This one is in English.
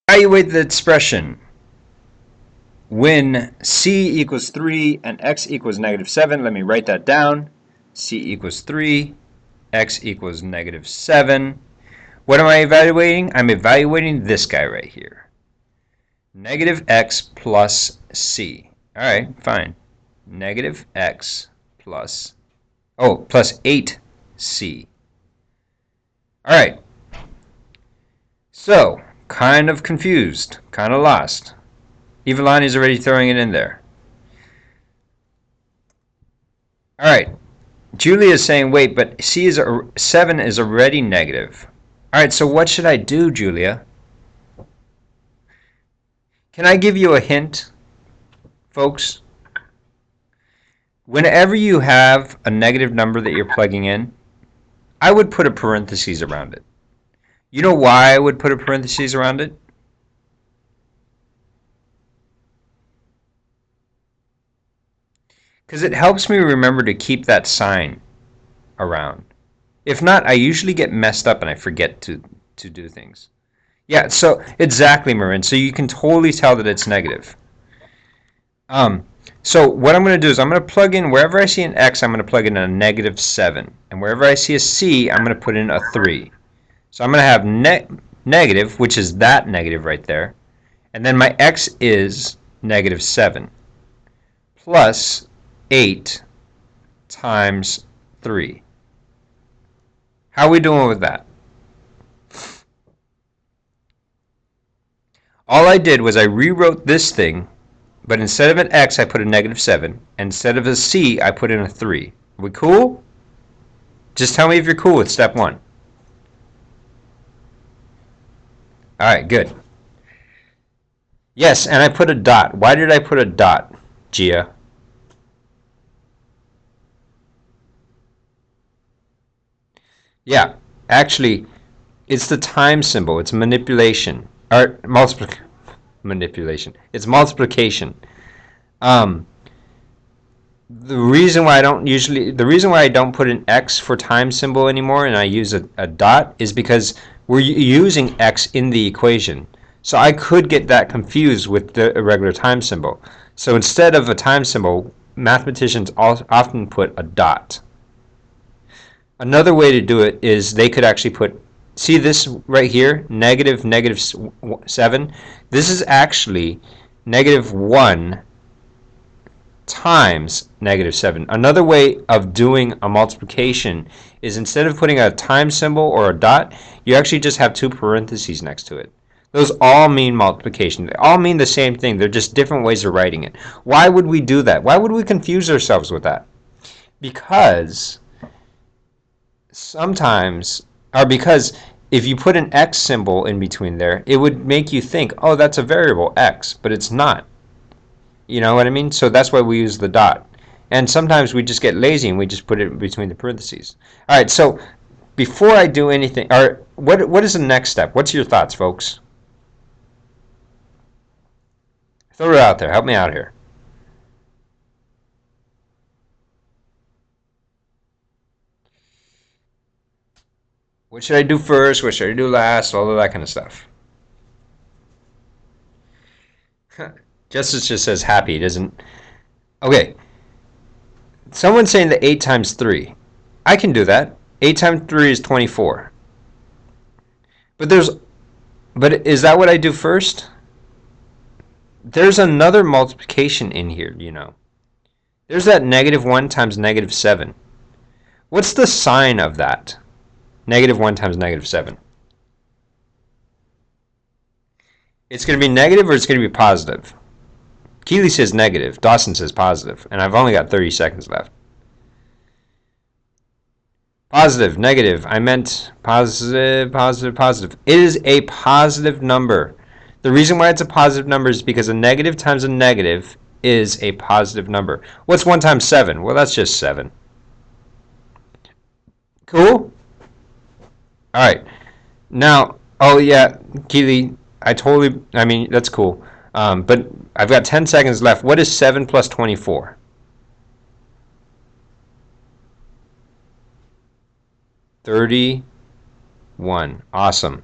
Evaluate the expression when c equals 3 and x equals negative 7. Let me write that down. C equals 3, x equals negative 7. What am I evaluating? I'm evaluating this guy right here. Negative x plus c. All right, fine. Negative x plus 8c. All right. So, kind of confused, kind of lost. Ivalani's already throwing it in there. All right. Julia is saying, wait, but 7 is already negative. All right, so what should I do, Julia? Can I give you a hint, folks? Whenever you have a negative number that you're plugging in, I would put a parentheses around it. You know why I would put a parentheses around it? Because it helps me remember to keep that sign around. If not, I usually get messed up and I forget to do things. Yeah, so exactly, Marin. So you can totally tell that it's negative. So what I'm going to do is I'm going to plug in, wherever I see an x, I'm going to plug in a negative 7. And wherever I see a c, I'm going to put in a 3. So I'm going to have negative, which is that negative right there. And then my x is negative 7 plus 8 times 3. How are we doing with that? All I did was I rewrote this thing, but instead of an x, I put a negative 7. And instead of a c, I put in a 3. Are we cool? Just tell me if you're cool with step 1. All right, good. Yes, and I put a dot. Why did I put a dot, Gia? Yeah, actually, it's the time symbol. It's manipulation. Or manipulation. It's multiplication. Um, the reason why I don't put an X for time symbol anymore and I use a dot is because we're using X in the equation. So I could get that confused with the irregular time symbol. So instead of a time symbol, mathematicians often put a dot. Another way to do it is they could actually put, see this right here, negative 7? This is actually negative 1 times negative 7. Another way of doing a multiplication is instead of putting a time symbol or a dot, you actually just have 2 parentheses next to it. Those all mean multiplication. They all mean the same thing. They're just different ways of writing it. Why would we do that? Why would we confuse ourselves with that? Because because if you put an X symbol in between there, it would make you think, oh, that's a variable X, but it's not. You know what I mean? So that's why we use the dot. And sometimes we just get lazy and we just put it between the parentheses. All right, so before I do anything, or what is the next step? What's your thoughts, folks? Throw it out there. Help me out here. What should I do first? What should I do last? All of that kind of stuff. Justice just says happy. It doesn't. Okay. Someone's saying that 8 times 3. I can do that. 8 times 3 is 24. But is that what I do first? There's another multiplication in here, you know. There's that negative 1 times negative 7. What's the sign of that? Negative 1 times negative 7. It's going to be negative or it's going to be positive? Keeley says negative. Dawson says positive. And I've only got 30 seconds left. Positive, negative. I meant positive, positive, positive. It is a positive number. The reason why it's a positive number is because a negative times a negative is a positive number. What's 1 times 7? Well, that's just 7. Cool? All right. Now, oh yeah, Keely, I mean, that's cool. But I've got 10 seconds left. What is 7 plus 24? 31. Awesome.